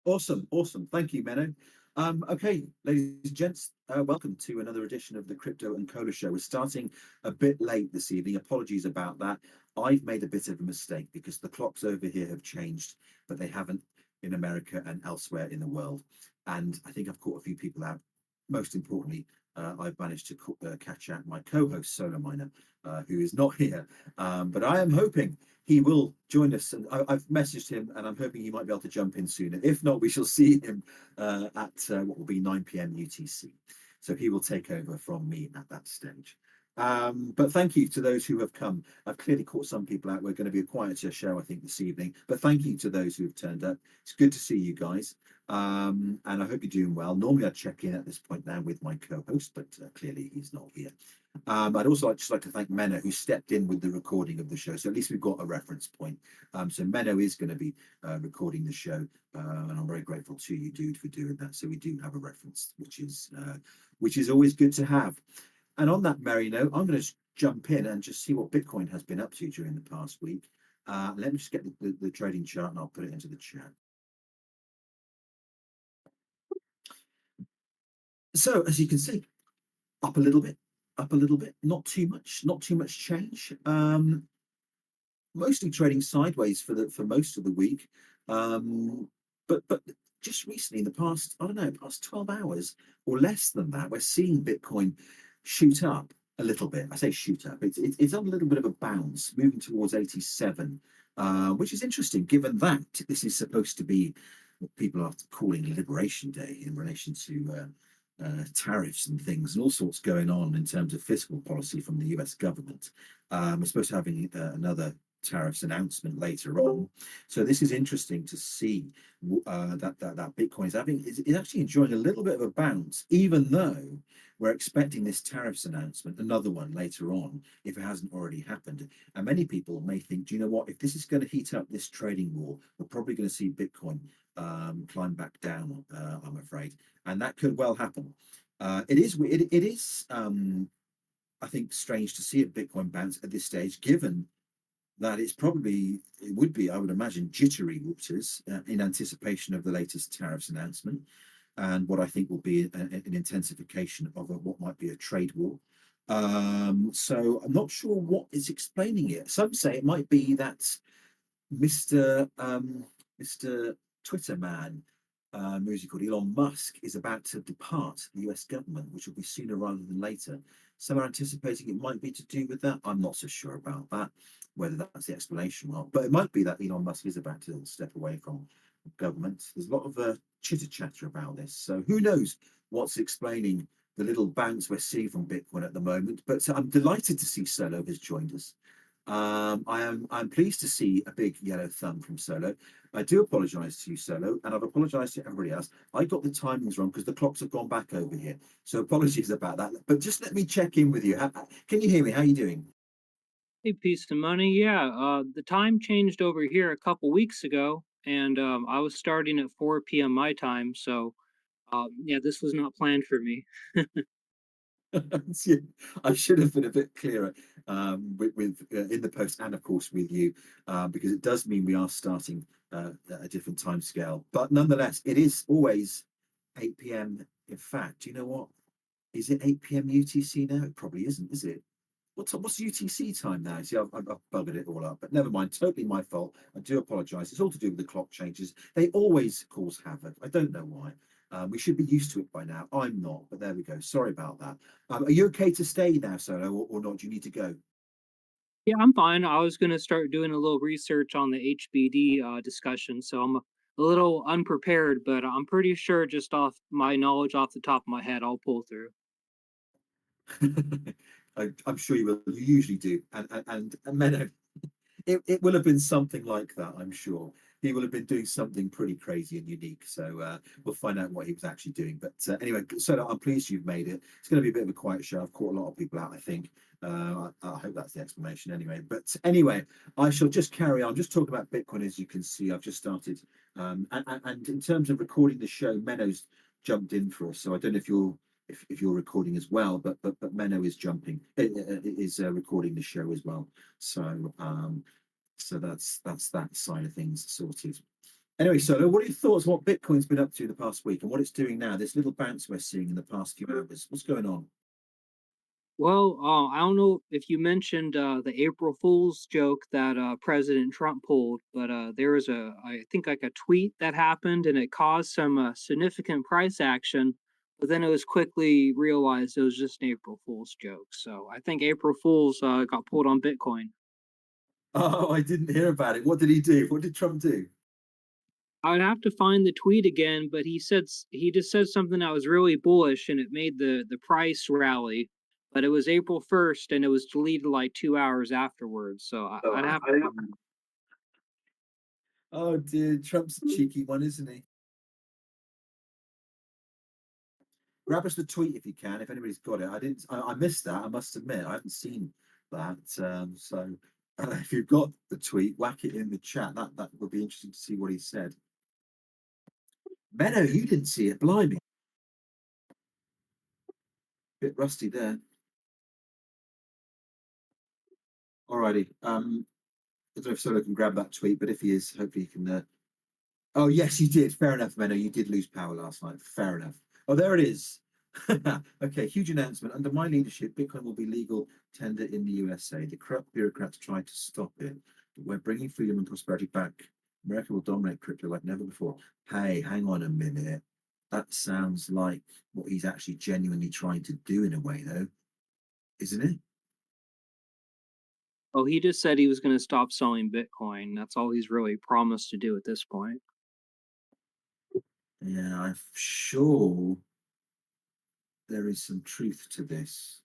Awesome, awesome. Thank you, Menno. Okay, ladies and gents, welcome to another edition of the Crypto and Cola Show. We're starting a bit late this evening. Apologies about that. I've made a bit of a mistake because the clocks over here have changed, but they haven't in America and elsewhere in the world. And I think I've caught a few people out. Most importantly, I've managed to catch out my co-host Solar Miner, who is not here. But I am hoping he will join us, and I've messaged him, and I'm hoping he might be able to jump in sooner. If not, we shall see him at what will be 9 p.m. UTC. So he will take over from me at that stage. But thank you to those who have come. I've clearly caught some people out. We're going to be a quieter show, I think, this evening. But thank you to those who have turned up. It's good to see you guys. And I hope you're doing well. Normally, I'd check in at this point now with my co-host, but clearly he's not here. I'd also just like to thank Menno, who stepped in with the recording of the show. So at least we've got a reference point. So Menno is going to be recording the show, and I'm very grateful to you, dude, for doing that. So we do have a reference, which is always good to have. And on that merry note, I'm going to jump in and just see what Bitcoin has been up to during the past week. Let me just get the trading chart and I'll put it into the chat. So as you can see, up a little bit, up a little bit, not too much change. Mostly trading sideways for most of the week. But just recently, in the past, I don't know, past 12 hours or less than that, we're seeing Bitcoin shoot up a little bit. I say shoot up, it's on a little bit of a bounce, moving towards 87, which is interesting given that this is supposed to be what people are calling Liberation Day in relation to tariffs and things and all sorts going on in terms of fiscal policy from the US government. We're supposed to have another tariffs announcement later on. So this is interesting to see that Bitcoin is actually enjoying a little bit of a bounce, even though we're expecting this tariffs announcement, another one later on, if it hasn't already happened. And many people may think, do you know what? If this is going to heat up this trading war, we're probably going to see Bitcoin climb back down. I'm afraid, and that could well happen. It is. I think strange to see a Bitcoin bounce at this stage, given that it would be, I would imagine, jittery waters in anticipation of the latest tariffs announcement and what I think will be an intensification of what might be a trade war. So I'm not sure what is explaining it. Some say it might be that Mr. Twitter man, who's he called, Elon Musk, is about to depart the US government, which will be sooner rather than later. Some are anticipating it might be to do with that. I'm not so sure about that, whether that's the explanation or not. But it might be that Elon Musk is about to step away from government. There's a lot of chitter chatter about this. So who knows what's explaining the little bounce we're seeing from Bitcoin at the moment. But I'm delighted to see Solo has joined us. I'm pleased to see a big yellow thumb from Solo. I do apologise to you, Solo, and I've apologised to everybody else. I got the timings wrong because the clocks have gone back over here. So apologies about that. But just let me check in with you. Can you hear me? How are you doing? Hey, piece of money. Yeah, the time changed over here a couple weeks ago, and I was starting at 4 p.m. my time. So, yeah, this was not planned for me. Yeah, I should have been a bit clearer in the post and of course with you, because it does mean we are starting at a different time scale. But nonetheless, it is always 8 p.m. In fact, you know what? Is it 8 p.m. UTC now? It probably isn't, is it? What's UTC time now? See, I've buggered it all up, but never mind. Totally my fault. I do apologise. It's all to do with the clock changes. They always cause havoc. I don't know why. We should be used to it by now. I'm not, but there we go. Sorry about that. Are you okay to stay now, Solo, or not? Do you need to go? Yeah, I'm fine. I was gonna start doing a little research on the HBD discussion, so I'm a little unprepared, but I'm pretty sure just off my knowledge off the top of my head, I'll pull through. I'm sure you will. You usually do. And Menno, it will have been something like that, I'm sure. He will have been doing something pretty crazy and unique. So we'll find out what he was actually doing. But anyway, so I'm pleased you've made it. It's going to be a bit of a quiet show. I've caught a lot of people out, I think. I hope that's the explanation anyway. But anyway, I shall just carry on. Just talk about Bitcoin. As you can see, I've just started. And in terms of recording the show, Menno's jumped in for us. So I don't know if you're recording as well, but Menno is recording the show as well. So so that's that side of things sorted. Anyway, Solo, what are your thoughts on what Bitcoin's been up to the past week and what it's doing now? This little bounce we're seeing in the past few hours. What's going on? Well, I don't know if you mentioned the April Fool's joke that President Trump pulled, but there was I think, like a tweet that happened, and it caused some significant price action. But then it was quickly realized it was just an April Fool's joke. So I think April Fool's got pulled on Bitcoin. Oh, I didn't hear about it. What did he do? What did Trump do? I'd have to find the tweet again, but he just said something that was really bullish, and it made the price rally. But it was April 1st, and it was deleted like 2 hours afterwards. So Oh, I'd have to I- find. oh, dear. Trump's a cheeky one, isn't he? Grab us the tweet if you can, if anybody's got it. I missed that. I must admit, I haven't seen that. If you've got the tweet, whack it in the chat. That would be interesting to see what he said. Menno, you didn't see it. Blimey, bit rusty there. Alrighty. I don't know if Solo can grab that tweet, but if he is, hopefully he can. Oh, yes, you did. Fair enough, Menno. You did lose power last night. Fair enough. Oh, there it is. Okay, huge announcement. Under my leadership, Bitcoin will be legal tender in the USA. The corrupt bureaucrats tried to stop it, but we're bringing freedom and prosperity back. America will dominate crypto like never before. Hey, hang on a minute. That sounds like what he's actually genuinely trying to do in a way, though, isn't it? Oh, he just said he was going to stop selling Bitcoin. That's all he's really promised to do at this point. Yeah, I'm sure there is some truth to this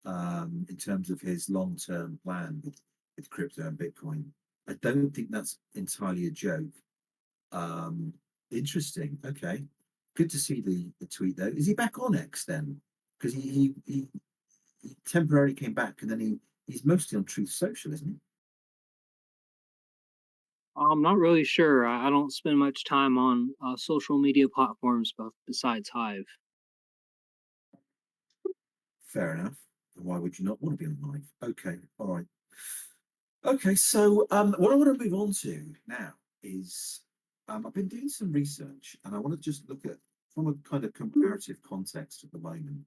in terms of his long-term plan with crypto and Bitcoin. I don't think that's entirely a joke. Um, Interesting. Okay, good to see the tweet though. Is he back on X then? Because he temporarily came back and then he's mostly on Truth Social, isn't he? I'm not really sure. I don't spend much time on social media platforms besides Hive. Fair enough. Why would you not want to be on live? Okay, all right. Okay, so what I want to move on to now is I've been doing some research and I want to just look at from a kind of comparative context at the moment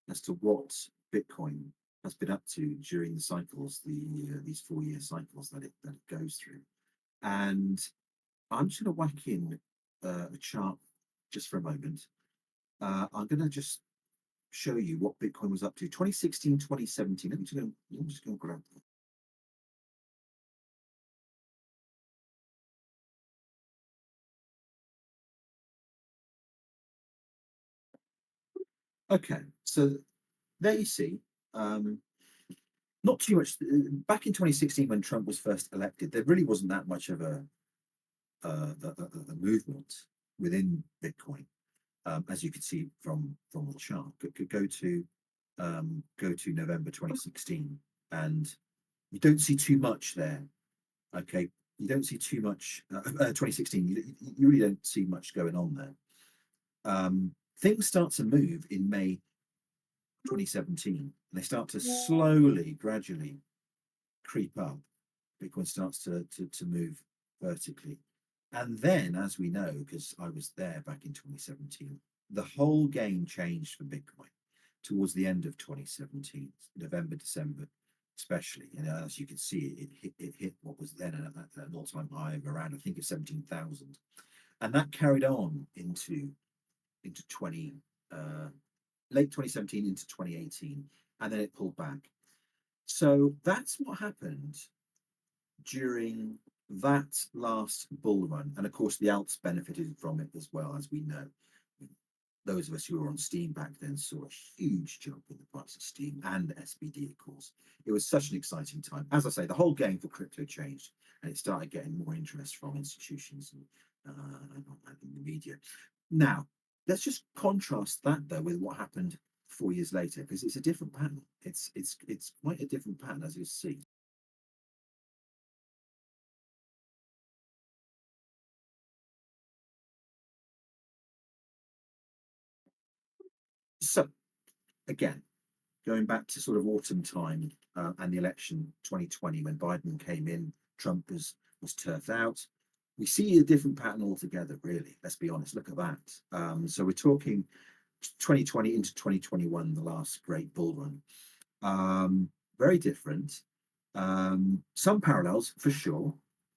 as to what Bitcoin has been up to during the cycles, these 4 year cycles that it goes through. And I'm just going to whack in a chart just for a moment. I'm going to just show you what Bitcoin was up to 2016, 2017. Let me just go and grab that. Okay, so there you see. Um, Not too much. Back in 2016, when Trump was first elected, there really wasn't that much of a movement within Bitcoin, as you could see from the chart. Go to November 2016, and you don't see too much there. Okay, you don't see too much. 2016, you really don't see much going on there. Things start to move in May 2017, and they start to slowly, gradually creep up. Bitcoin starts to move vertically. And then, as we know, because I was there back in 2017, the whole game changed for Bitcoin towards the end of 2017, November, December, especially. As you can see, it hit what was then an all-time high of around, I think, of 17,000, and that carried on into 20 late 2017 into 2018, and then it pulled back. So that's what happened during that last bull run. And of course, the alts benefited from it as well, as we know. Those of us who were on Steam back then saw a huge jump in the price of Steam and SBD, of course. It was such an exciting time. As I say, the whole game for crypto changed and it started getting more interest from institutions and the media. Now, let's just contrast that though with what happened 4 years later, because it's a different pattern. It's quite a different pattern, as you see. So again, going back to sort of autumn time and the election 2020, when Biden came in, Trump was turfed out. we see a different pattern altogether, really. Let's be honest. Look at that. So we're talking 2020 into 2021, the last great bull run. Very different. Some parallels for sure,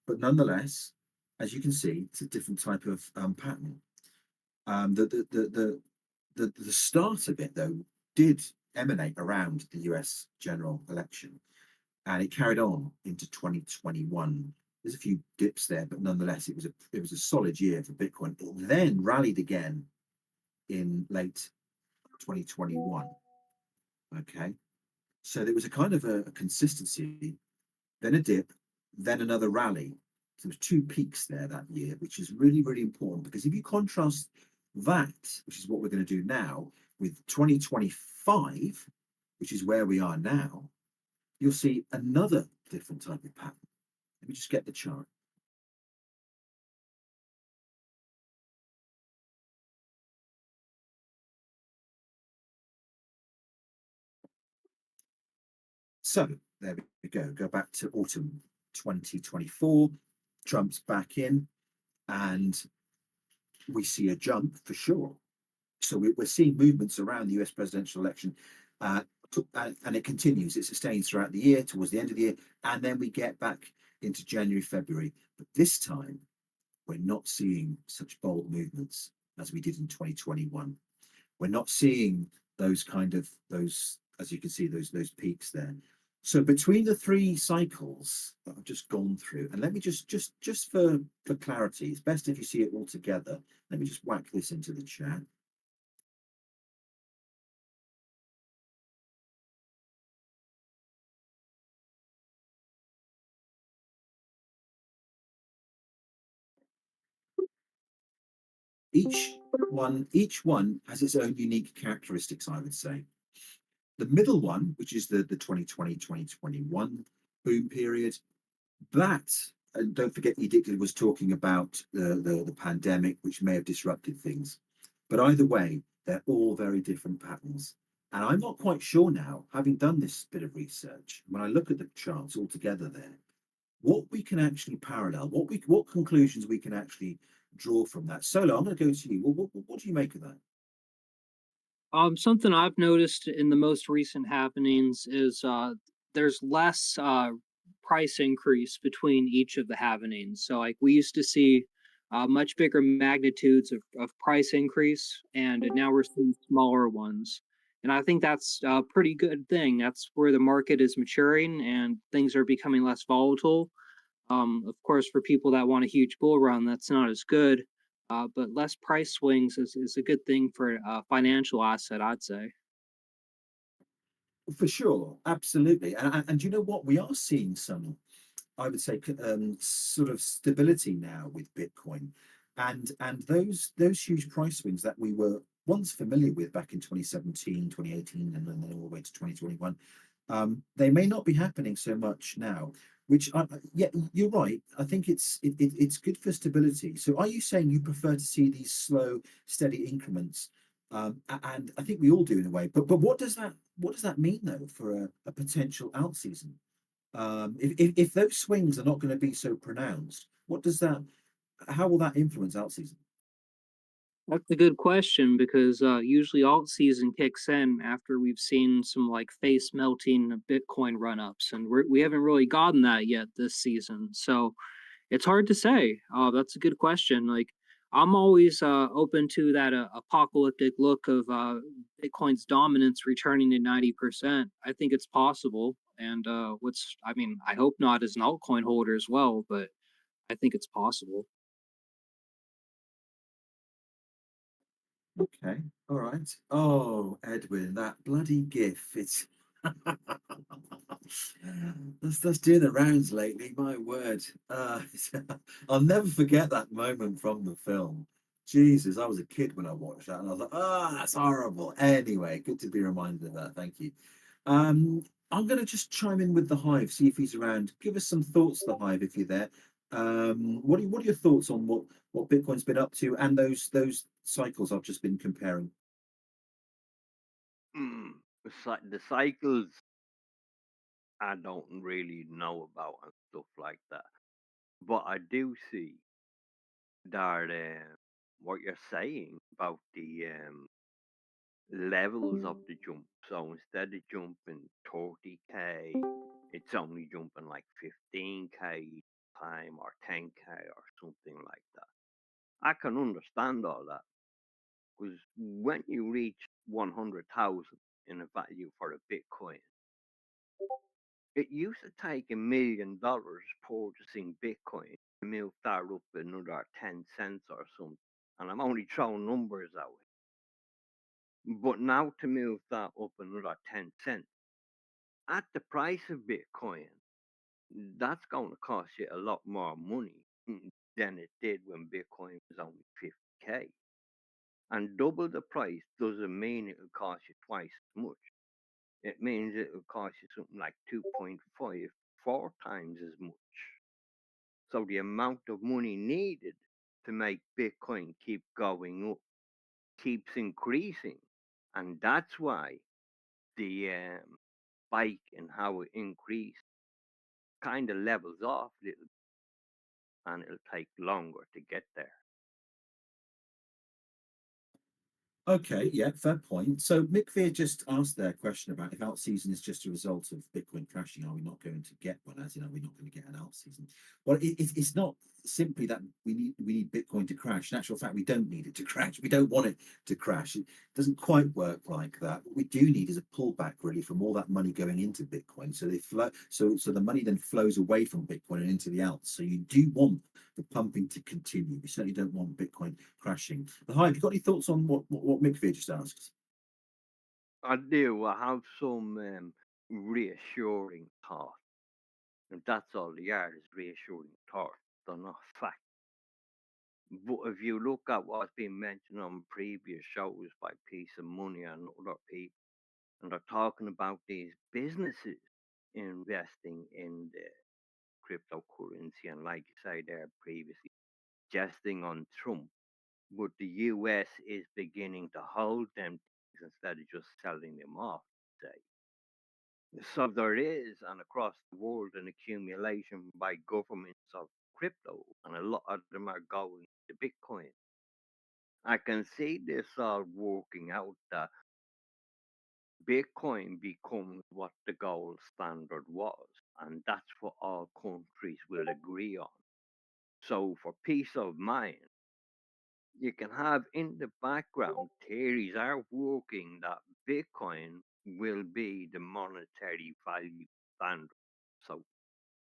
but nonetheless, as you can see, it's a different type of pattern. The start of it, though, did emanate around the US general election, and it carried on into 2021. There's a few dips there, but nonetheless, it was a solid year for Bitcoin. It then rallied again in late 2021. Okay, so there was a kind of a consistency, then a dip, then another rally. So there was two peaks there that year, which is really, really important because if you contrast that, which is what we're going to do now, with 2025, which is where we are now, you'll see another different type of pattern. Let me just get the chart. So there we go. Go back to autumn 2024. Trump's back in, and we see a jump for sure. So we're seeing movements around the US presidential election, uh, and it continues. It sustains throughout the year, towards the end of the year, and then we get back into January, February. But this time, we're not seeing such bold movements as we did in 2021. We're not seeing those kind of those, as you can see, those peaks there. So between the three cycles that I've just gone through, and let me just for clarity, it's best if you see it all together. Let me just whack this into the chat. Each one has its own unique characteristics, I would say. The middle one, which is the 2020-2021 boom period, that, and don't forget, Edicted was talking about the pandemic, which may have disrupted things. But either way, they're all very different patterns. And I'm not quite sure now, having done this bit of research, when I look at the charts all together there, what we can actually parallel, what conclusions we can actually draw from that. Solo, I'm going to go to you. What do you make of that? Something I've noticed in the most recent happenings is there's less price increase between each of the happenings. So, like, we used to see much bigger magnitudes of price increase, and now we're seeing smaller ones. And I think that's a pretty good thing. That's where the market is maturing and things are becoming less volatile. Of course, for people that want a huge bull run, that's not as good. But less price swings is a good thing for a financial asset, I'd say. For sure, absolutely. And you know what? We are seeing some, I would say, sort of stability now with Bitcoin, and those huge price swings that we were once familiar with back in 2017, 2018, and then all the way to 2021. They may not be happening so much now. Yeah, you're right. I think it's good for stability. So, are you saying you prefer to see these slow, steady increments? And I think we all do in a way. But what does that mean though for a potential out season? If those swings are not going to be so pronounced, how will that influence out season? That's a good question because usually alt season kicks in after we've seen some like face melting Bitcoin run ups, and we haven't really gotten that yet this season. So it's hard to say. That's a good question. Like, I'm always open to that apocalyptic look of Bitcoin's dominance returning to 90%. I think it's possible. And I mean, I hope not as an altcoin holder as well, but I think it's possible. Okay, all right. Oh, Edwin, that bloody GIF. It's that's doing the rounds lately. My word. I'll never forget that moment from the film. Jesus, I was a kid when I watched that, and I was like, "Oh, that's horrible." Anyway, good to be reminded of that. Thank you. Um, I'm going to just chime in with the Hive, see if he's around. Give us some thoughts, the Hive, if you're there. What are your thoughts on what Bitcoin's been up to and those cycles I've just been comparing? The cycles I don't really know about and stuff like that. But I do see. that what you're saying about the levels of the jump. So instead of jumping 30k, it's only jumping like 15k each time or 10k or something like that. I can understand all that because when you reach 100,000 in a value for a Bitcoin, it used to take $1 million purchasing Bitcoin to move that up another 10 cents or something. And I'm only throwing numbers out. But now to move that up another 10 cents at the price of Bitcoin, that's going to cost you a lot more money than it did when Bitcoin was only 50k. And double the price doesn't mean it will cost you twice as much. It means it will cost you something like 2.5, 4 times as much. So the amount of money needed to make Bitcoin keep going up keeps increasing. And that's why the spike in how it increased kind of levels off a little, and it'll take longer to get there. Okay, yeah, fair point. So Mick Veer just asked their question about if alt season is just a result of Bitcoin crashing, are we not going to get one? As in, are we not going to get an alt season? Well, it's not simply that we need Bitcoin to crash. In actual fact, we don't need it to crash. We don't want it to crash. It doesn't quite work like that. What we do need is a pullback really from all that money going into Bitcoin. So they flow. So the money then flows away from Bitcoin and into the alts. So you do want the pumping to continue. We certainly don't want Bitcoin crashing. But hi, have you got any thoughts on what Mick Veer just asked? I do. I have some reassuring thoughts. And that's all they are, is reassuring thoughts. They're not fact. But if you look at what's been mentioned on previous shows by Piece of Money and other people, and they're talking about these businesses investing in the cryptocurrency, and like you say there previously, jesting on Trump. But the US is beginning to hold them things instead of just selling them off, say. So there is, and across the world, an accumulation by governments of crypto, and a lot of them are going to Bitcoin. I can see this all working out that Bitcoin becomes what the gold standard was, and that's what all countries will agree on. So, for peace of mind, you can have in the background theories are working that Bitcoin will be the monetary value standard. So,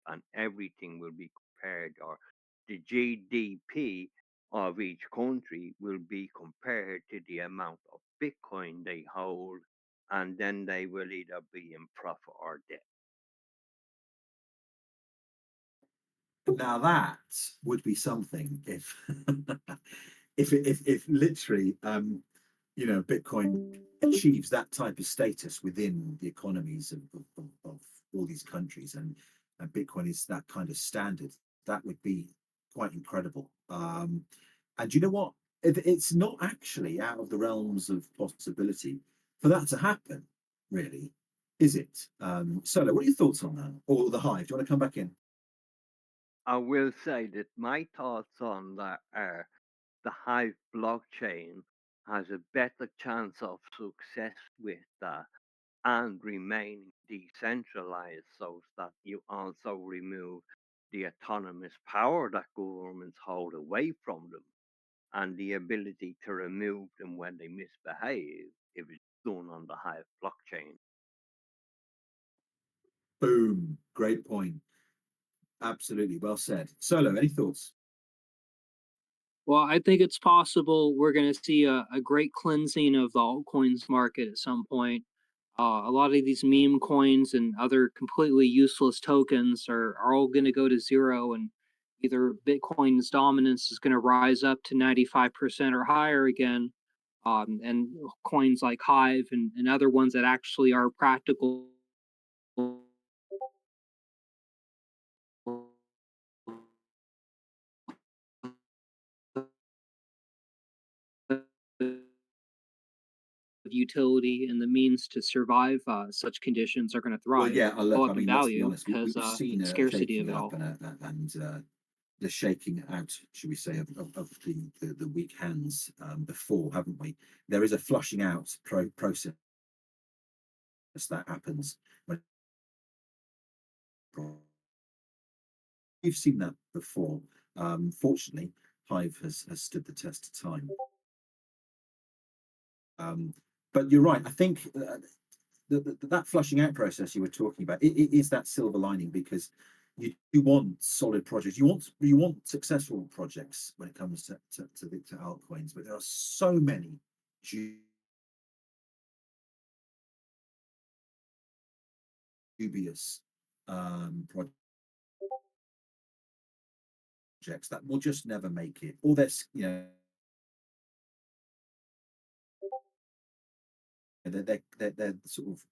and everything will be compared, or the GDP of each country will be compared to the amount of Bitcoin they hold, and then they will either be in profit or debt. Now that would be something if if literally Bitcoin achieves that type of status within the economies of all these countries, and Bitcoin is that kind of standard, that would be quite incredible. And you know what? It's not actually out of the realms of possibility for that to happen, really, is it? Solo, what are your thoughts on that? Or the Hive? Do you want to come back in? I will say that my thoughts on that are the Hive blockchain has a better chance of success with that and remaining decentralized, so that you also remove the autonomous power that governments hold away from them, and the ability to remove them when they misbehave if it's done on the Hive blockchain. Boom. Great point. Absolutely. Well said. Solo, any thoughts? Well, I think it's possible we're going to see a great cleansing of the altcoins market at some point. A lot of these meme coins and other completely useless tokens are all going to go to zero, and either Bitcoin's dominance is going to rise up to 95% or higher again. And coins like Hive and other ones that actually are practical utility and the means to survive such conditions are going to Well, thrive, yeah, go look, I up in mean, let's be value honest. because We've seen a scarcity of taking it up all. and the shaking out, should we say, of the weak hands before, haven't we? There is a flushing out process that happens when you've seen that before. Fortunately, Hive has stood the test of time. But you're right. I think that flushing out process you were talking about, it is that silver lining, because you want solid projects. You want successful projects when it comes to altcoins, but there are so many dubious projects that will just never make it, or they're sort of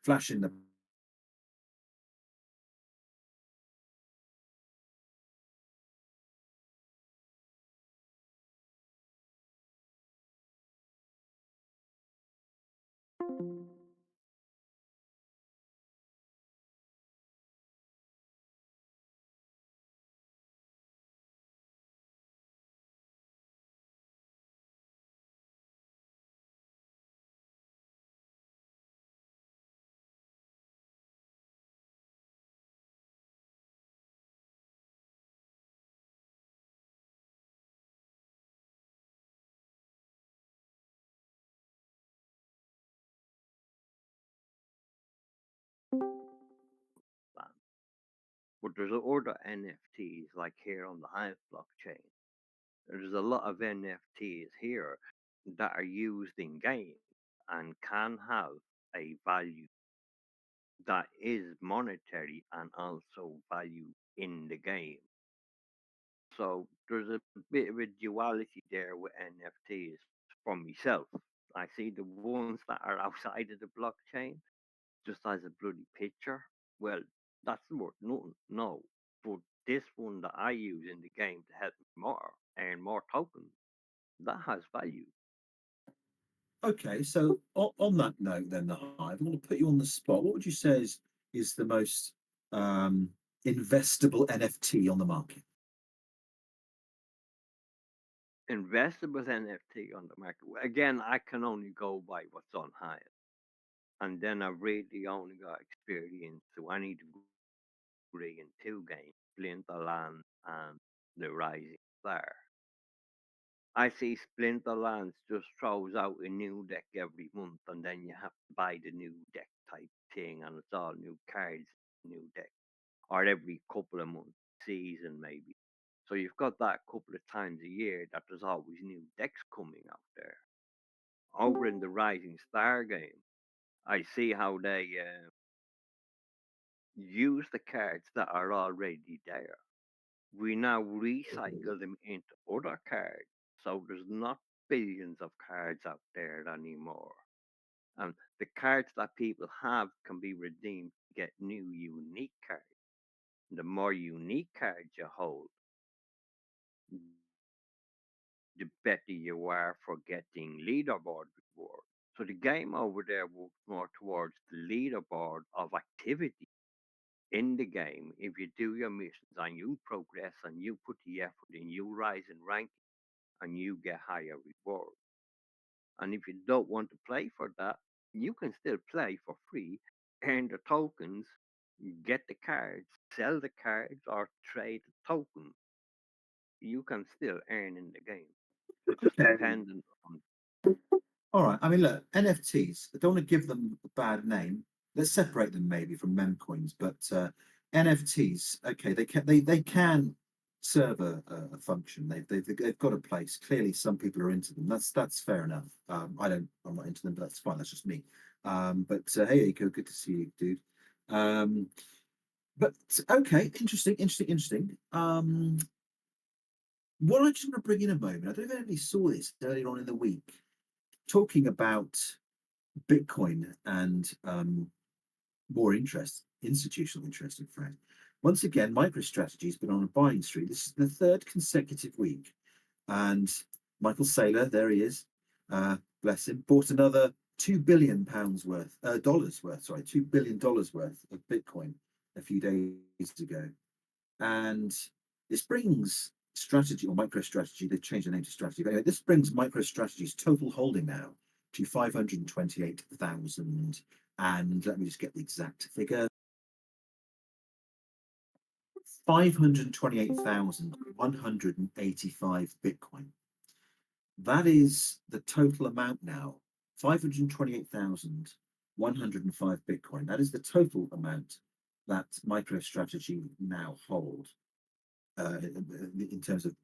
flashing the plan. But there's other NFTs like here on the Hive blockchain. There's a lot of NFTs here that are used in game and can have a value that is monetary and also value in the game. So there's a bit of a duality there with NFTs for myself. I see the ones that are outside of the blockchain just as a bloody picture. Well, that's worth nothing, no. But this one that I use in the game to help me more earn more tokens, that has value. Okay, so on that note, then the Hive, I'm going to put you on the spot. What would you say is the most investable NFT on the market? Invested with NFT on the market. Again, I can only go by what's on Hive. And then I really only got experience to any degree in two games, Splinterlands and The Rising Star. I see Splinterlands just throws out a new deck every month, and then you have to buy the new deck type thing, and it's all new cards, new deck, or every couple of months, season maybe. So you've got that couple of times a year that there's always new decks coming out there. Over in the Rising Star game, I see how they use the cards that are already there. We now recycle them into other cards, so there's not billions of cards out there anymore. And the cards that people have can be redeemed to get new unique cards. The more unique cards you hold, the better you are for getting leaderboard rewards. So the game over there works more towards the leaderboard of activity in the game. If you do your missions and you progress and you put the effort in, you rise in rank and you get higher rewards. And if you don't want to play for that, you can still play for free, earn the tokens, get the cards, sell the cards, or trade the tokens. You can still earn in the game. So it's just Okay. dependent on. All right. I mean, look, NFTs, I don't want to give them a bad name. Let's separate them maybe from mem coins, but NFTs, okay, they can serve a function. They've got a place. Clearly, some people are into them. That's fair enough. I'm not into them, but that's fine. That's just me. But hey, Eiko, good to see you, dude. But okay, interesting. What I just want to bring in a moment, I don't know if anybody saw this earlier on in the week, talking about Bitcoin and more interest, institutional interest, in fact. Once again, MicroStrategy's been on a buying streak. This is the third consecutive week. And Michael Saylor, there he is, bless him, bought another £2 billion worth, $2 billion worth of Bitcoin a few days ago. And This brings strategy or MicroStrategy, they've changed the name to strategy, but anyway, this brings MicroStrategy's total holding now to 528,000. And let me just get the exact figure. 528,185 Bitcoin. That is the total amount now. 528,105 Bitcoin. That is the total amount that MicroStrategy now hold in terms of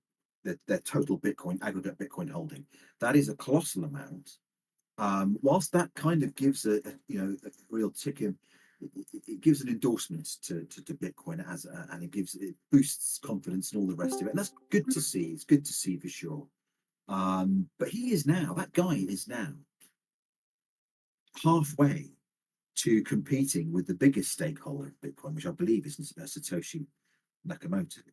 their total Bitcoin, aggregate Bitcoin holding. That is a colossal amount. Whilst that kind of gives a real tick in, it gives an endorsement to Bitcoin and it boosts confidence and all the rest of it. And that's good to see. It's good to see for sure. But that guy is now halfway to competing with the biggest stakeholder of Bitcoin, which I believe is Satoshi Nakamoto,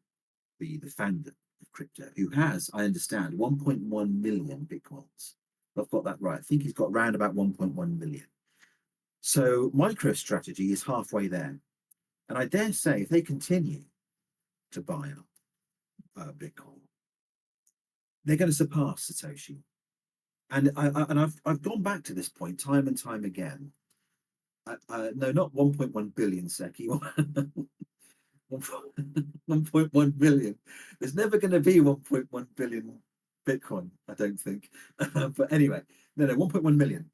the founder of crypto, who has, I understand, 1.1 million Bitcoins. I've got that right. I think he's got around about 1.1 million. So MicroStrategy is halfway there. And I dare say if they continue to buy up Bitcoin, they're going to surpass Satoshi. And I've gone back to this point time and time again. No, not 1.1 billion SECI, 1.1 billion. There's never going to be 1.1 billion Bitcoin, I don't think. But anyway, no, 1.1 million.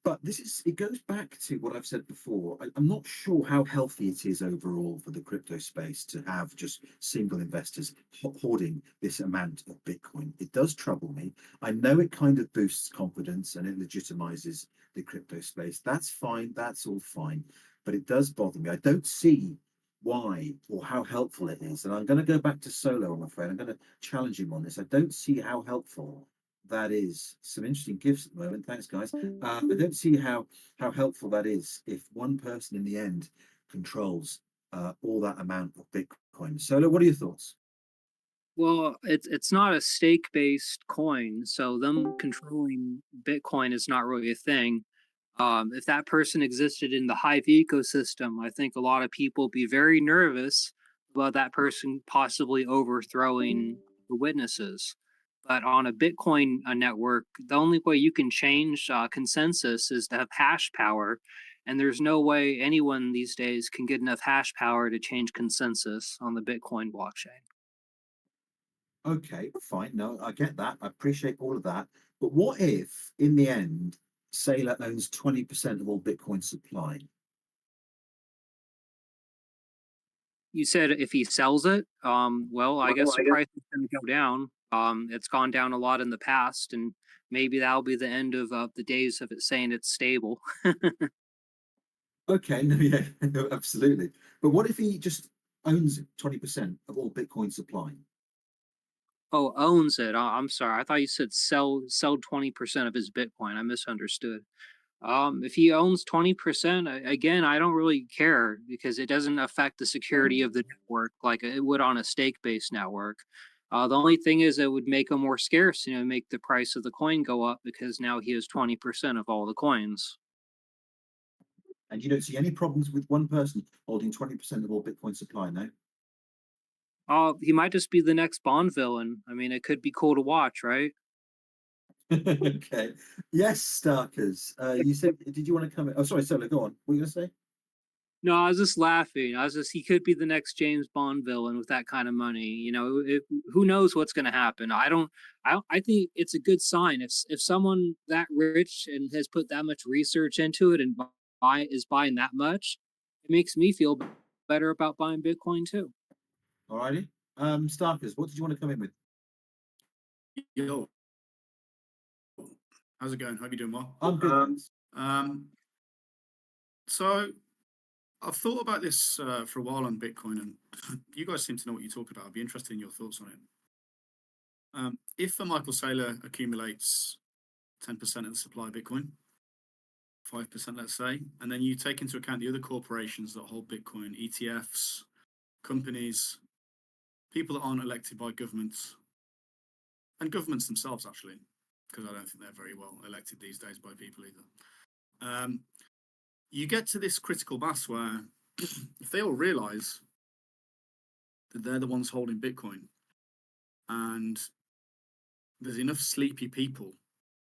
But it goes back to what I've said before. I'm not sure how healthy it is overall for the crypto space to have just single investors hoarding this amount of Bitcoin. It does trouble me. I know it kind of boosts confidence and it legitimizes the crypto space. That's fine. That's all fine. But it does bother me. I don't see why or how helpful it is. And I'm going to go back to Solo, I'm afraid. I'm going to challenge him on this. I don't see how helpful that is. Some interesting gifts at the moment. Thanks, guys. I don't see how helpful that is if one person in the end controls all that amount of Bitcoin. Solo, what are your thoughts? Well, it's not a stake-based coin, so them controlling Bitcoin is not really a thing. If that person existed in the Hive ecosystem, I think a lot of people would be very nervous about that person possibly overthrowing the witnesses. But on a Bitcoin network, the only way you can change consensus is to have hash power. And there's no way anyone these days can get enough hash power to change consensus on the Bitcoin blockchain. Okay, fine. No, I get that. I appreciate all of that. But what if, in the end, Saylor owns 20% of all Bitcoin supply? You said if he sells it, well, I guess the price is going to go down. It's gone down a lot in the past, and maybe that'll be the end of the days of it saying it's stable. Okay, no, yeah, no, absolutely. But what if he just owns 20% of all Bitcoin supply? Oh, owns it. I'm sorry. I thought you said sell 20% of his Bitcoin. I misunderstood. If he owns 20%, again, I don't really care because it doesn't affect the security of the network like it would on a stake-based network. The only thing is it would make him more scarce, make the price of the coin go up because now he has 20% of all the coins. And you don't see any problems with one person holding 20% of all Bitcoin supply, no? He might just be the next Bond villain. I mean, it could be cool to watch, right? Okay. Yes, Starkers. You said, did you want to come in? Oh, sorry, Solo, go on. What were you going to say? No, I was just laughing. He could be the next James Bond villain with that kind of money. Who knows what's going to happen? I think it's a good sign if someone that rich and has put that much research into it and is buying that much, it makes me feel better about buying Bitcoin too. All righty. Starkers, what did you want to come in with? Yo, how's it going? Hope you're doing well. I'm good. Thanks. So I've thought about this for a while on Bitcoin, and you guys seem to know what you talk about. I'd be interested in your thoughts on it. If a Michael Saylor accumulates 10% of the supply of Bitcoin, 5%, let's say, and then you take into account the other corporations that hold Bitcoin, ETFs, companies, people that aren't elected by governments, and governments themselves, actually, because I don't think they're very well elected these days by people either. You get to this critical mass where if they all realize that they're the ones holding Bitcoin. And there's enough sleepy people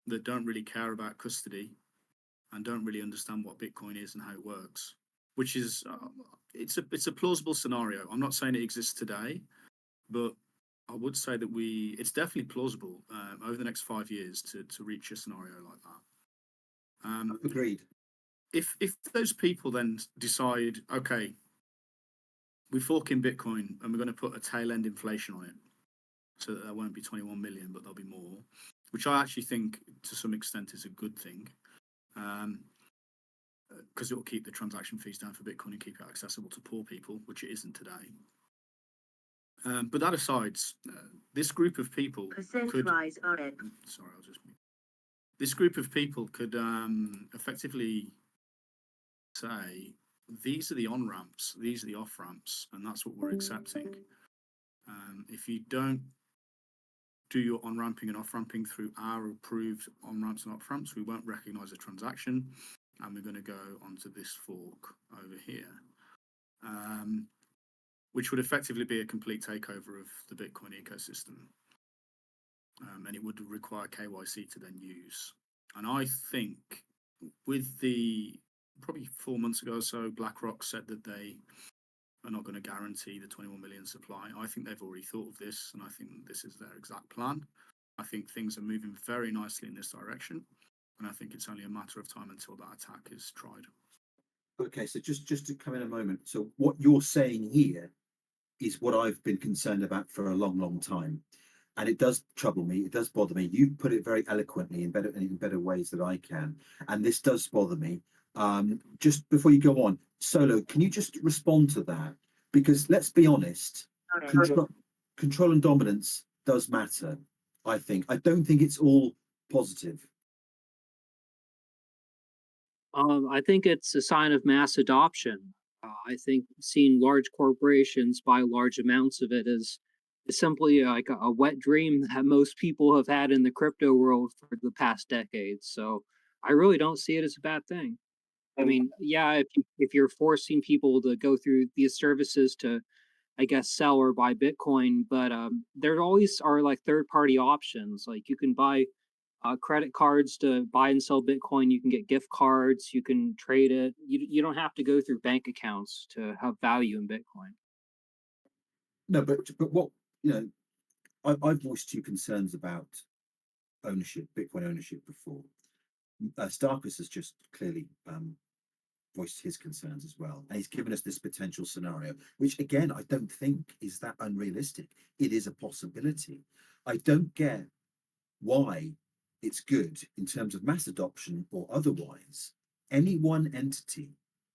that don't really care about custody and don't really understand what Bitcoin is and how it works, which is it's a plausible scenario. I'm not saying it exists today, but I would say that it's definitely plausible over the next 5 years to reach a scenario like that. Agreed. If those people then decide, okay, we fork in Bitcoin and we're going to put a tail end inflation on it, so that there won't be 21 million, but there'll be more, which I actually think to some extent is a good thing, because it will keep the transaction fees down for Bitcoin and keep it accessible to poor people, which it isn't today. But that aside, this group of people could rise on it. Sorry, I'll just mute. This group of people could effectively say, these are the on ramps, these are the off ramps, and that's what we're accepting. If you don't do your on ramping and off ramping through our approved on ramps and off ramps, we won't recognize a transaction, and we're going to go onto this fork over here, which would effectively be a complete takeover of the Bitcoin ecosystem. And it would require KYC to then use. And I think with probably 4 months ago or so, BlackRock said that they are not going to guarantee the 21 million supply. I think they've already thought of this, and I think this is their exact plan. I think things are moving very nicely in this direction, and I think it's only a matter of time until that attack is tried. Okay, so just to come in a moment. So what you're saying here is what I've been concerned about for a long time. And it does trouble me. It does bother me. You put it very eloquently in better ways than I can. And this does bother me. Just before you go on, Solo, can you just respond to that? Because let's be honest, control and dominance does matter, I think. I don't think it's all positive. I think it's a sign of mass adoption. I think seeing large corporations buy large amounts of it is simply like a wet dream that most people have had in the crypto world for the past decades. So I really don't see it as a bad thing. I mean, yeah, if you're forcing people to go through these services to, I guess, sell or buy Bitcoin, but there always are like third-party options. Like you can buy credit cards to buy and sell Bitcoin. You can get gift cards. You can trade it. You don't have to go through bank accounts to have value in Bitcoin. No, but what, I've voiced two concerns about ownership, Bitcoin ownership before. Starkus has just clearly voiced his concerns as well. And he's given us this potential scenario, which again, I don't think is that unrealistic. It is a possibility. I don't get why it's good in terms of mass adoption or otherwise. Any one entity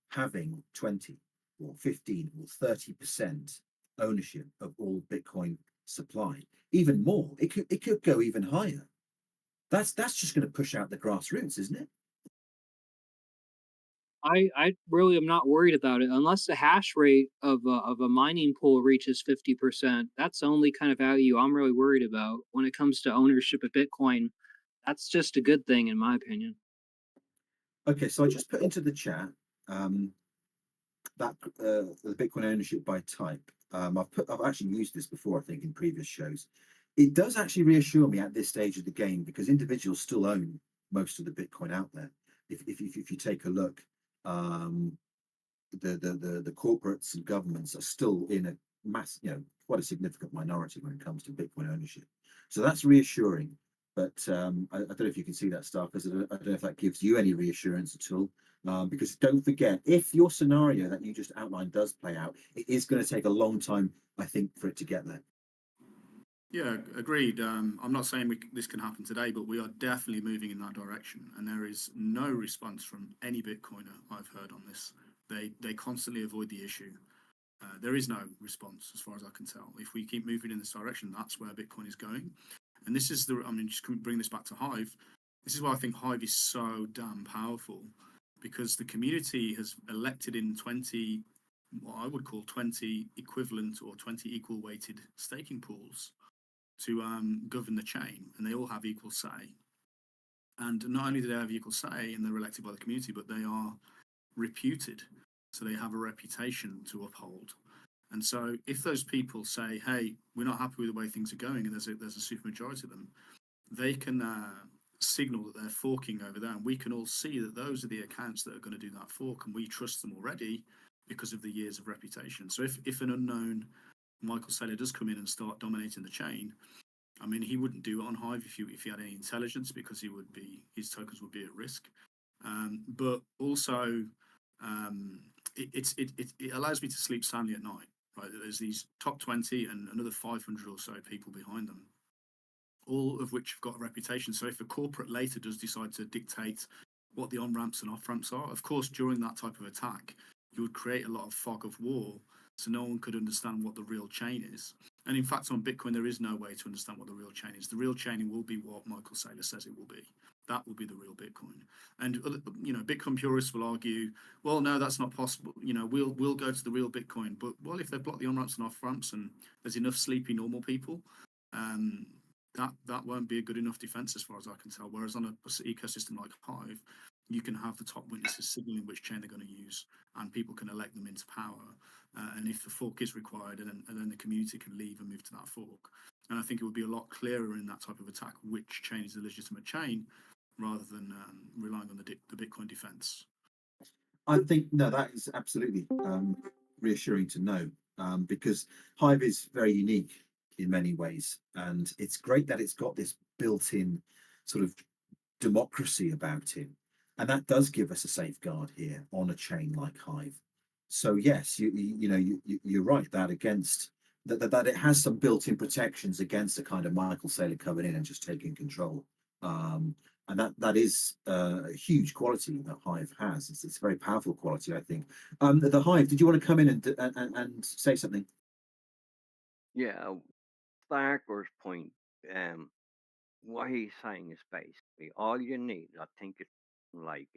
having 20 or 15 or 30% ownership of all Bitcoin supply, even more, it could go even higher. That's just going to push out the grassroots, isn't it? I really am not worried about it unless the hash rate of a mining pool reaches 50%. That's the only kind of value I'm really worried about when it comes to ownership of Bitcoin. That's just a good thing, in my opinion. Okay, so I just put into the chat that the Bitcoin ownership by type. I've actually used this before, I think, in previous shows. It does actually reassure me at this stage of the game because individuals still own most of the Bitcoin out there. If you take a look, the corporates and governments are still in a quite a significant minority when it comes to Bitcoin ownership. So that's reassuring. But I don't know if you can see that stuff, because I don't know if that gives you any reassurance at all. Because don't forget, if your scenario that you just outlined does play out, it is going to take a long time, I think, for it to get there. Yeah, agreed. I'm not saying this can happen today, but we are definitely moving in that direction. And there is no response from any Bitcoiner I've heard on this. They constantly avoid the issue. There is no response, as far as I can tell. If we keep moving in this direction, that's where Bitcoin is going. And this is just bring this back to Hive. This is why I think Hive is so damn powerful, because the community has elected in 20, what I would call 20 equivalent or 20 equal weighted staking pools to govern the chain, and they all have equal say. And not only do they have equal say and they're elected by the community, but they are reputed. So they have a reputation to uphold. And so if those people say, hey, we're not happy with the way things are going, and there's a super majority of them, they can signal that they're forking over there. And we can all see that those are the accounts that are going to do that fork, and we trust them already because of the years of reputation. So if an unknown Michael Saylor does come in and start dominating the chain, I mean, he wouldn't do it on Hive if he had any intelligence, because his tokens would be at risk. But also, it allows me to sleep soundly at night. Right, there's these top 20 and another 500 or so people behind them, all of which have got a reputation. So if a corporate later does decide to dictate what the on ramps and off ramps are, of course, during that type of attack, you would create a lot of fog of war, so no one could understand what the real chain is. And in fact, on Bitcoin, there is no way to understand what the real chain is. The real chain will be what Michael Saylor says it will be. That will be the real Bitcoin. And Bitcoin purists will argue, well, no, that's not possible. We'll go to the real Bitcoin. But well, if they've blocked the on ramps and off ramps, and there's enough sleepy normal people, that won't be a good enough defense as far as I can tell. Whereas on an ecosystem like Hive, you can have the top witnesses signaling which chain they're going to use, and people can elect them into power. And if the fork is required, and then the community can leave and move to that fork. And I think it would be a lot clearer in that type of attack which chain is the legitimate chain, rather than relying on the Bitcoin defense. I think no, that is absolutely reassuring to know, because Hive is very unique in many ways, and it's great that it's got this built-in sort of democracy about it, and that does give us a safeguard here on a chain like Hive. So yes, you're right that against that it has some built-in protections against a kind of Michael Saylor coming in and just taking control. And that is a huge quality that Hive has. It's a very powerful quality, I think. The Hive, did you want to come in and say something? Yeah, Starker's point, what he's saying is basically all you need. I think it's like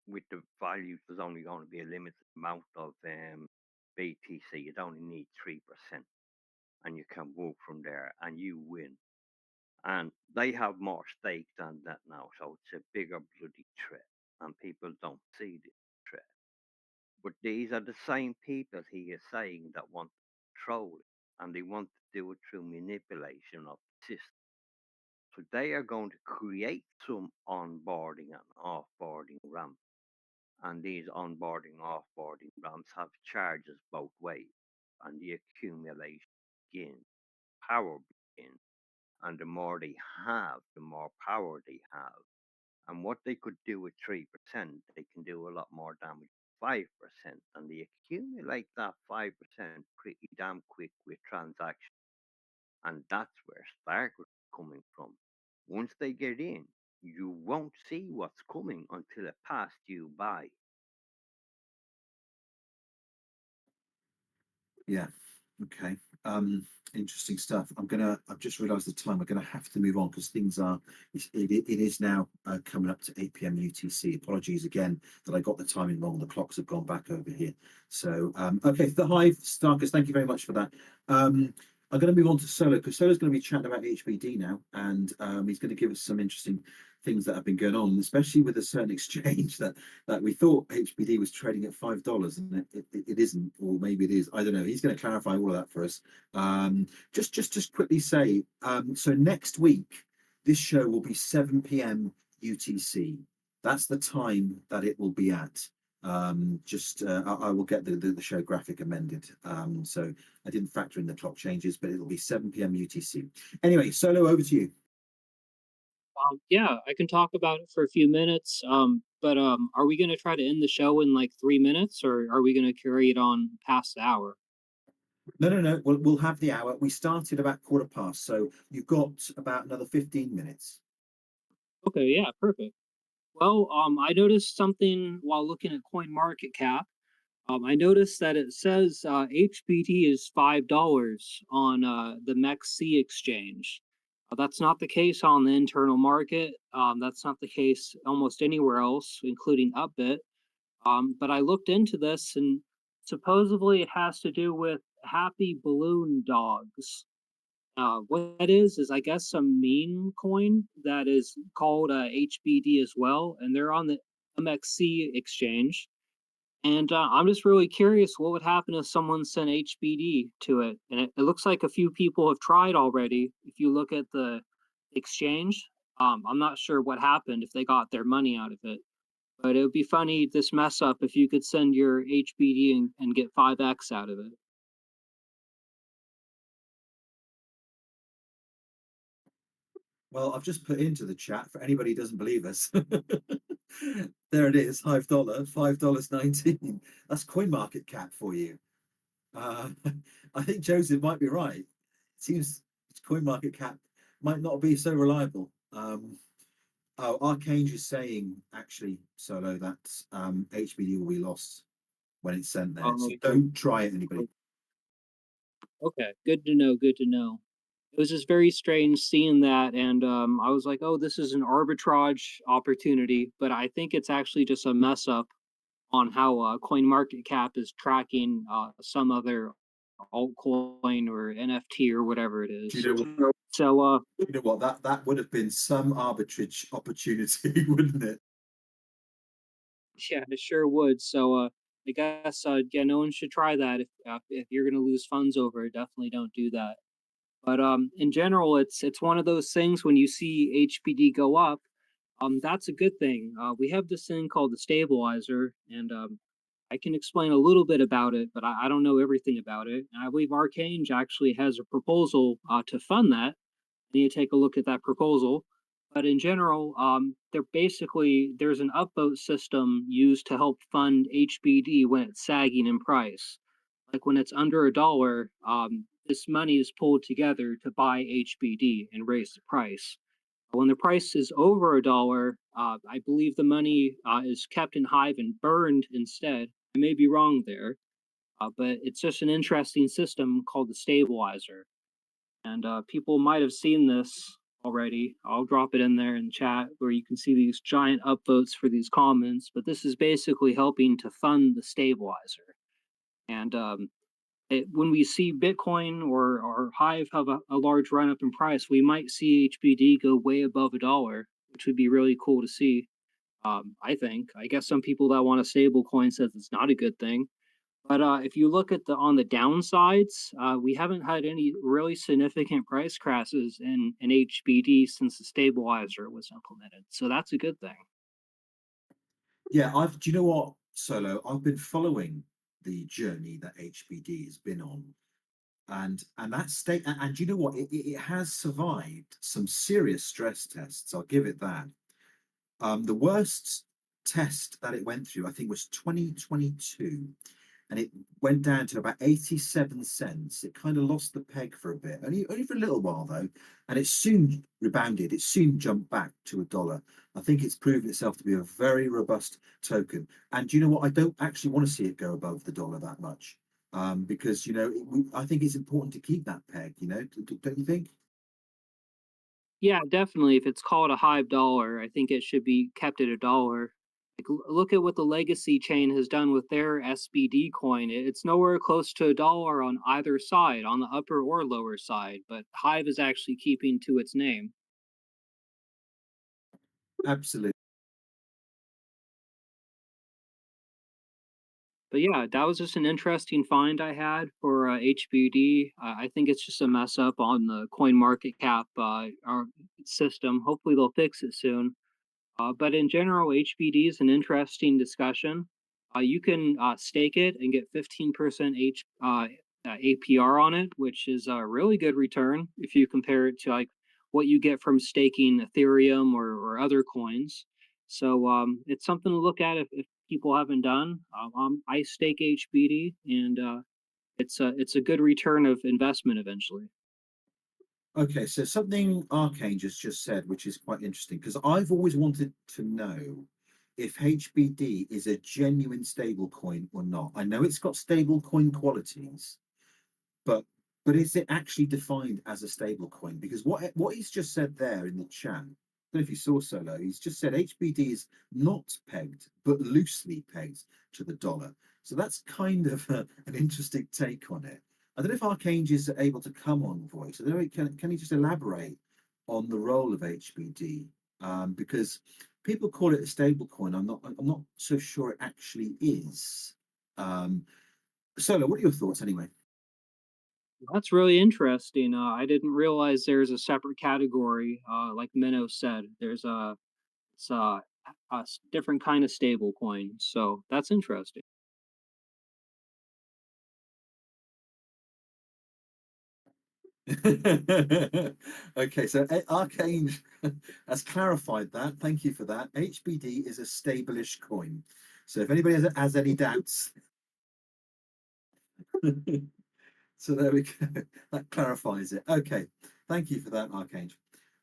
with the values, there's only going to be a limited amount of BTC. You only need 3%, and you can walk from there, and you win. And they have more stake than that now, so it's a bigger bloody threat, and people don't see this threat. But these are the same people he is saying that want to control it, and they want to do it through manipulation of the system. So they are going to create some onboarding and offboarding ramps. And these onboarding, offboarding ramps have charges both ways. And the accumulation begins, power begins. And the more they have, the more power they have. And what they could do with 3%, they can do a lot more damage with 5%. And they accumulate that 5% pretty damn quick with transactions. And that's where Stark is coming from. Once they get in, you won't see what's coming until it passed you by. Yeah. Okay. Interesting stuff. I've just realised the time. I'm gonna have to move on because things are. It is now coming up to 8 p.m. UTC. Apologies again that I got the timing wrong. The clocks have gone back over here. So okay, the Hive Starkers. Thank you very much for that. I'm going to move on to Solo because Solo's going to be chatting about HBD now, and he's going to give us some interesting things that have been going on, especially with a certain exchange that we thought HBD was trading at $5, and it isn't, or maybe it is. I don't know. He's going to clarify all of that for us. Just quickly say, so next week this show will be 7 p.m. UTC. That's the time that it will be at. I will get the show graphic amended. So I didn't factor in the clock changes, but it'll be 7 p.m. UTC. Anyway, Solo, over to you. Yeah, I can talk about it for a few minutes. But are we going to try to end the show in like 3 minutes, or are we going to carry it on past the hour? No. We'll have the hour. We started about 1:15, so you've got about another 15 minutes. Okay, yeah, perfect. Well, I noticed something while looking at CoinMarketCap. I noticed that it says HBD is $5 on the MEXC exchange. That's not the case on the internal market. That's not the case almost anywhere else, including Upbit. But I looked into this, and supposedly it has to do with happy balloon dogs. What that is I guess some meme coin that is called HBD as well, and they're on the MXC exchange. And I'm just really curious what would happen if someone sent HBD to it. And it looks like a few people have tried already. If you look at the exchange, I'm not sure what happened if they got their money out of it. But it would be funny, this mess up, if you could send your HBD and get 5x out of it. Well, I've just put into the chat for anybody who doesn't believe us. There it is, $5.19. That's coin market cap for you. I think Joseph might be right. It seems coin market cap might not be so reliable. Oh, Archange is saying actually, Solo, that HBD will be lost when it's sent there. So Oh, don't try it, anybody. okay, good to know. Good to know. It was just very strange seeing that, and I was like, "Oh, this is an arbitrage opportunity," but I think it's actually just a mess up on how CoinMarketCap is tracking some other altcoin or NFT or whatever it Do is. you know what? So, You know what? That would have been some arbitrage opportunity, wouldn't it? yeah, it sure would. So, I guess, yeah, no one should try that. If you're gonna lose funds over it, definitely don't do that. But in general, it's one of those things when you see HBD go up, that's a good thing. We have this thing called the stabilizer, and I can explain a little bit about it, but I don't know everything about it. And I believe Archange actually has a proposal to fund that. I need to take a look at that proposal. But in general, there's an upvote system used to help fund HBD when it's sagging in price. Like when it's under $1, this money is pulled together to buy HBD and raise the price. When the price is over $1, I believe the money is kept in Hive and burned instead. I may be wrong there, but it's just an interesting system called the stabilizer. And people might have seen this already. I'll drop it in there in chat where you can see these giant upvotes for these comments. But this is basically helping to fund the stabilizer. And when we see Bitcoin or Hive have a large run up in price, we might see HBD go way above $1, which would be really cool to see. I think. I guess some people that want a stable coin says it's not a good thing. But if you look at the on the downsides, we haven't had any really significant price crashes in HBD since the stabilizer was implemented. So that's a good thing. Yeah, do you know what, Solo? I've been following the journey that HBD has been on, and that state, and do you know what? It has survived some serious stress tests. I'll give it that. The worst test that it went through, I think, was 2022, and it went down to about 87 cents. It kind of lost the peg for a bit, only for a little while though, and it soon rebounded. It soon jumped back to $1. I think it's proven itself to be a very robust token. And do you know what? I don't actually want to see it go above the dollar that much, because I think it's important to keep that peg. Don't you think? Yeah, definitely. If it's called a Hive dollar, I think it should be kept at $1. Like, look at what the Legacy chain has done with their SBD coin. It's nowhere close to $1 on either side, on the upper or lower side. But Hive is actually keeping to its name. Absolutely. But yeah, that was just an interesting find I had for HBD. I think it's just a mess up on the coin market cap our system. Hopefully they'll fix it soon. But in general, HBD is an interesting discussion. You can stake it and get 15% APR on it, which is a really good return if you compare it to like what you get from staking Ethereum or other coins. So it's something to look at if people haven't done. I stake HBD, and it's a good return of investment eventually. Okay, so something Arcane just said, which is quite interesting, because I've always wanted to know if HBD is a genuine stable coin or not. I know it's got stable coin qualities, but is it actually defined as a stable coin? Because what he's just said there in the chat, I don't know if you saw, Solo, he's just said HBD is not pegged, but loosely pegged to the dollar. So that's kind of an interesting take on it. I don't know if Archange is able to come on voice. I don't know, can he just elaborate on the role of HBD? Because people call it a stable coin. I'm not so sure it actually is. Solo, what are your thoughts anyway? That's really interesting. I didn't realize there's a separate category. Like Menno said, there's a it's different kind of stable coin. So that's interesting. Okay, so Arcane has clarified that. Thank you for that. HBD is a stable-ish coin. So if anybody has any doubts, so there we go. That clarifies it. Okay, thank you for that, Arcane.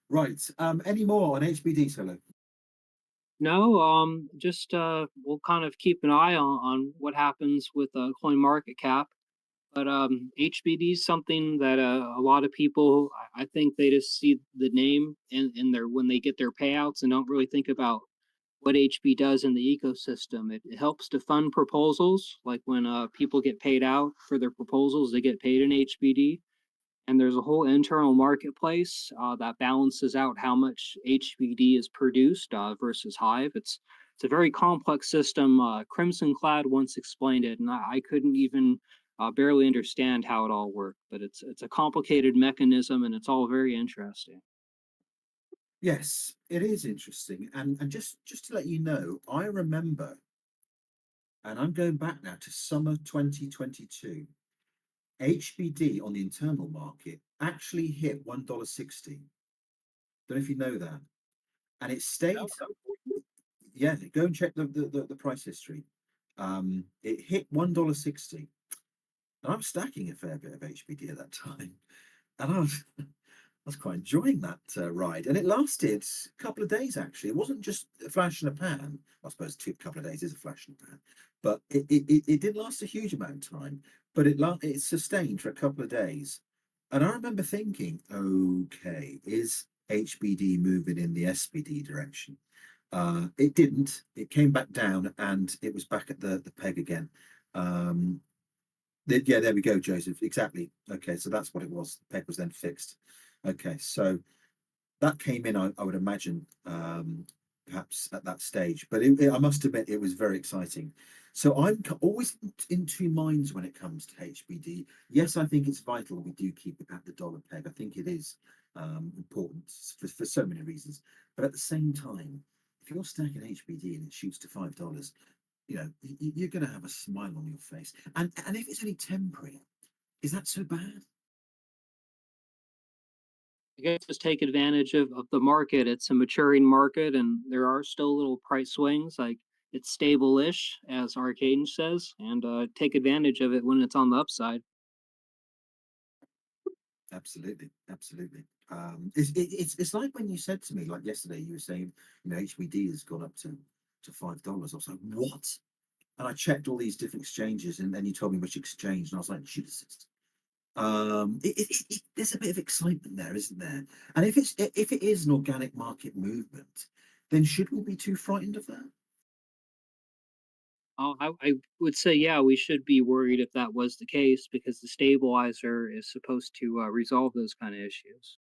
Right. Any more on HBD, Solo? No, just we'll kind of keep an eye on what happens with coin market cap. But HBD is something that a lot of people, I think they just see the name in their when they get their payouts and don't really think about what HB does in the ecosystem. It helps to fund proposals, like when people get paid out for their proposals, they get paid in HBD. And there's a whole internal marketplace that balances out how much HBD is produced versus Hive. It's a very complex system. Crimson Clad once explained it, and I couldn't even barely understand how it all worked. But it's a complicated mechanism, and it's all very interesting. Yes, it is interesting. And just to let you know, I remember, and I'm going back now to summer 2022. HBD on the internal market actually hit $1.60. Don't know if you know that. And it stayed, yeah, go and check the price history. It hit $1.60. And I'm stacking a fair bit of HBD at that time. And I was quite enjoying that ride. And it lasted a couple of days, actually. It wasn't just a flash in a pan. I suppose a couple of days is a flash in a pan. But it didn't last a huge amount of time. But it sustained for a couple of days. And I remember thinking, okay, is HBD moving in the SBD direction? It didn't. It came back down and it was back at the peg again. Yeah, there we go, Joseph. Exactly. Okay, so that's what it was. The peg was then fixed. Okay, so that came in, I would imagine, perhaps at that stage. But I must admit, it was very exciting. So I'm always in two minds when it comes to HBD. Yes, I think it's vital we do keep it at the dollar peg. I think it is important for so many reasons. But at the same time, if you're stacking HBD and it shoots to $5, you're going to have a smile on your face. And if it's only temporary, is that so bad? I guess just take advantage of the market. It's a maturing market, and there are still little price swings. Like it's stable-ish, as Arcade says, and take advantage of it when it's on the upside. Absolutely, absolutely. It's like when you said to me, like yesterday, you were saying, HBD has gone up to $5. I was like, what? And I checked all these different exchanges, and then you told me which exchange, and I was like, Jesus. There's a bit of excitement there, isn't there? And if it is an organic market movement, then should we be too frightened of that? I would say, yeah, we should be worried if that was the case because the stabilizer is supposed to resolve those kind of issues.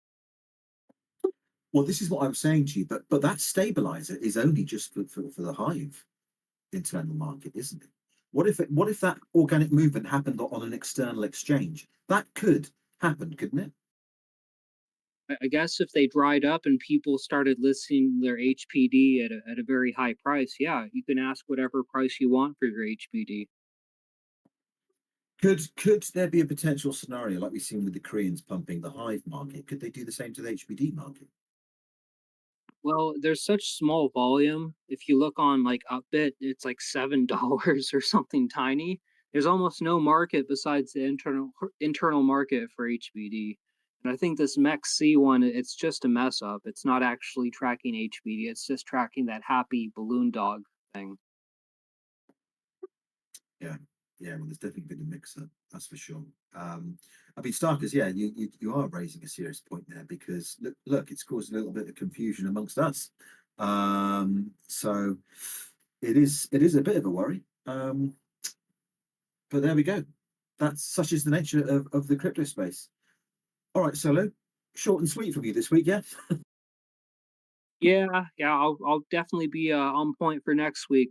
Well, this is what I'm saying to you, but that stabilizer is only just for the Hive internal market, isn't it? What if that organic movement happened on an external exchange? That could happen, couldn't it? I guess if they dried up and people started listing their HPD at a very high price, yeah, you can ask whatever price you want for your HPD. Could there be a potential scenario like we've seen with the Koreans pumping the Hive market? Could they do the same to the HBD market? Well, there's such small volume. If you look on like Upbit, it's like $7 or something tiny. There's almost no market besides the internal market for HBD. And I think this MEXC one, it's just a mess up. It's not actually tracking HBD. It's just tracking that happy balloon dog thing. Yeah, yeah. Well, there's definitely been a mix-up, that's for sure. I mean, Starkers, yeah, you are raising a serious point there because look, it's caused a little bit of confusion amongst us. So it is a bit of a worry. But there we go. That's such is the nature of the crypto space. All right, Solo, short and sweet from you this week, yeah. Yeah, I'll definitely be on point for next week.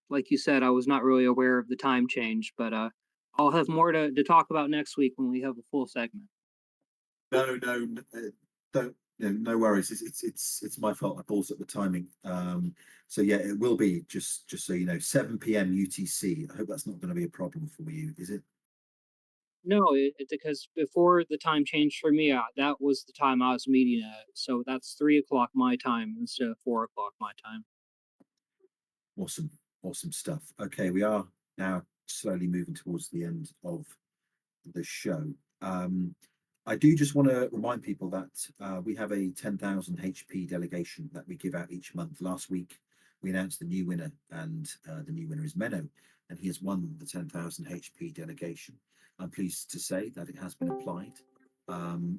Like you said, I was not really aware of the time change, but I'll have more to talk about next week when we have a full segment. No, no, don't. No worries. It's my fault. I balls at the timing. So yeah, it will be just so you know, 7 p.m. UTC. I hope that's not going to be a problem for you, is it? No, because before the time changed for me, that was the time I was meeting at. So that's 3 o'clock my time instead of 4 o'clock my time. Awesome, awesome stuff. Okay, we are now slowly moving towards the end of the show. Um, I do just want to remind people that we have a 10,000 HP delegation that we give out each month. Last week, we announced the new winner, and the new winner is Menno, and he has won the 10,000 HP delegation. I'm pleased to say that it has been applied.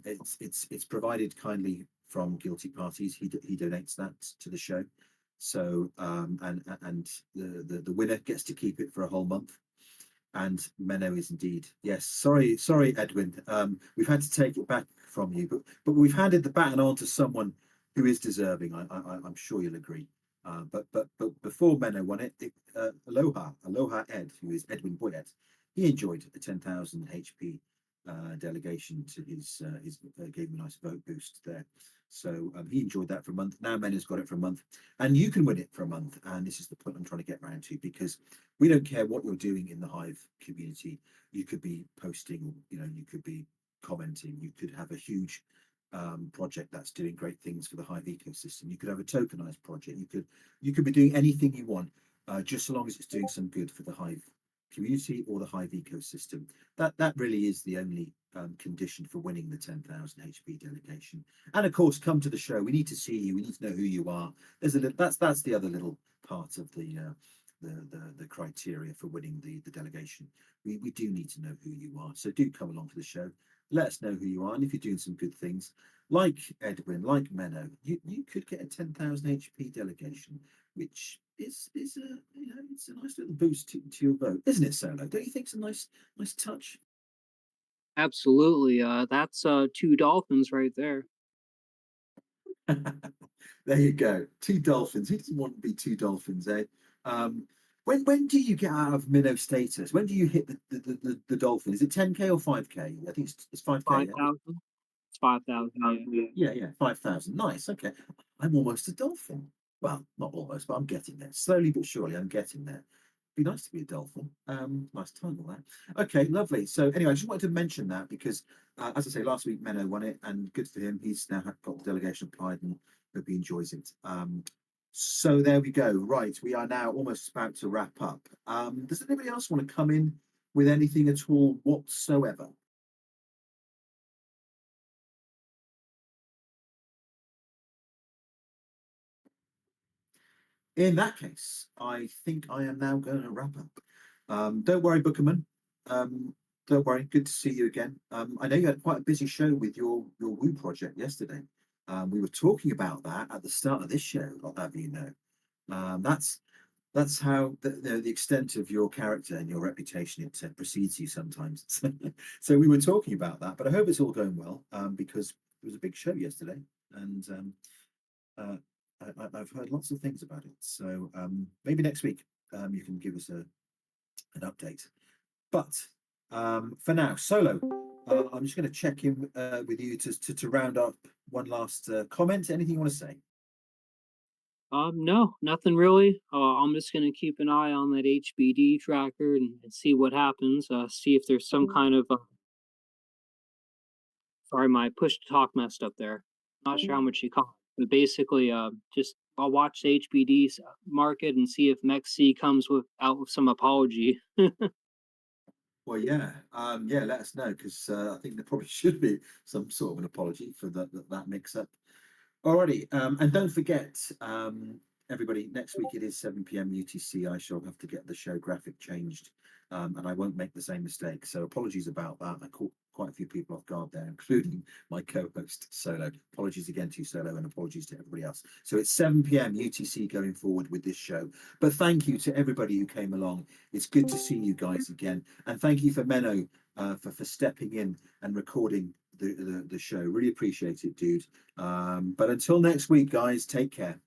It's provided kindly from Guilty Parties. He donates that to the show. So and the winner gets to keep it for a whole month. And Menno is indeed, yes. Sorry, Edwin. We've had to take it back from you, but we've handed the baton on to someone who is deserving. I'm sure you'll agree. But before Menno won it, Aloha Ed, who is Edwin Boyett, he enjoyed a 10,000 HP delegation to his gave him a nice vote boost there. So he enjoyed that for a month. Now Menno's got it for a month, and you can win it for a month. And this is the point I'm trying to get around to, because we don't care what you're doing in the Hive community. You could be posting, you could be commenting, you could have a huge project that's doing great things for the Hive ecosystem. You could have a tokenized project. You could be doing anything you want, just so long as it's doing some good for the Hive community or the Hive ecosystem. That really is the only condition for winning the 10,000 HP delegation. And of course, come to the show. We need to see you. We need to know who you are. There's a little, that's the other little part of the criteria for winning the delegation. We do need to know who you are. So do come along to the show. Let us know who you are. And if you're doing some good things, like Edwin, like Menno, you could get a 10,000 HP delegation, which is a it's a nice little boost to your vote, isn't it, Solo? Don't you think it's a nice touch? Absolutely. That's two dolphins right there. There you go. Two dolphins. Who doesn't want to be two dolphins, eh? Um, when do you get out of minnow status? When do you hit the dolphin? Is it 10K or 5K? I think it's 5K. 5,000. It's 5,000. Yeah. Yeah, 5,000. Nice. Okay. I'm almost a dolphin. Well, not almost, but I'm getting there. Slowly but surely, I'm getting there. Be nice to be a dolphin. Nice title that. Okay, lovely. So anyway, I just wanted to mention that because, as I say, last week Menno won it, and good for him. He's now got the delegation applied, and hope he enjoys it. So there we go. Right, we are now almost about to wrap up. Does anybody else want to come in with anything at all whatsoever? In that case, I think I am now going to wrap up. Don't worry, Bookerman. Um, don't worry. Good to see you again. I know you had quite a busy show with your Woo project yesterday. We were talking about that at the start of this show. I'll have you know. That's how the extent of your character and your reputation it precedes you sometimes. So we were talking about that, but I hope it's all going well because it was a big show yesterday, and uh, I've heard lots of things about it. So maybe next week you can give us an update. But for now, Solo, I'm just going to check in with you to round up one last comment. Anything you want to say? No, nothing really. I'm just gonna keep an eye on that HBD tracker and see what happens. See if there's some kind of sorry, my push to talk messed up there. Not sure how much you caught, but basically, just I'll watch the HBD market and see if MEXC comes out with some apology. Well, yeah. Let us know because I think there probably should be some sort of an apology for that mix-up. Alrighty, and don't forget, everybody, next week it is 7 p.m. UTC. I shall have to get the show graphic changed, and I won't make the same mistake. So apologies about that. I caught quite a few people off guard there, including my co-host Solo. Apologies again to you, Solo, and apologies to everybody else. So it's 7 p.m. UTC going forward with this show. But thank you to everybody who came along. It's good to see you guys again, and thank you for Menno for stepping in and recording the show. Really appreciate it, dude. But until next week, guys, take care.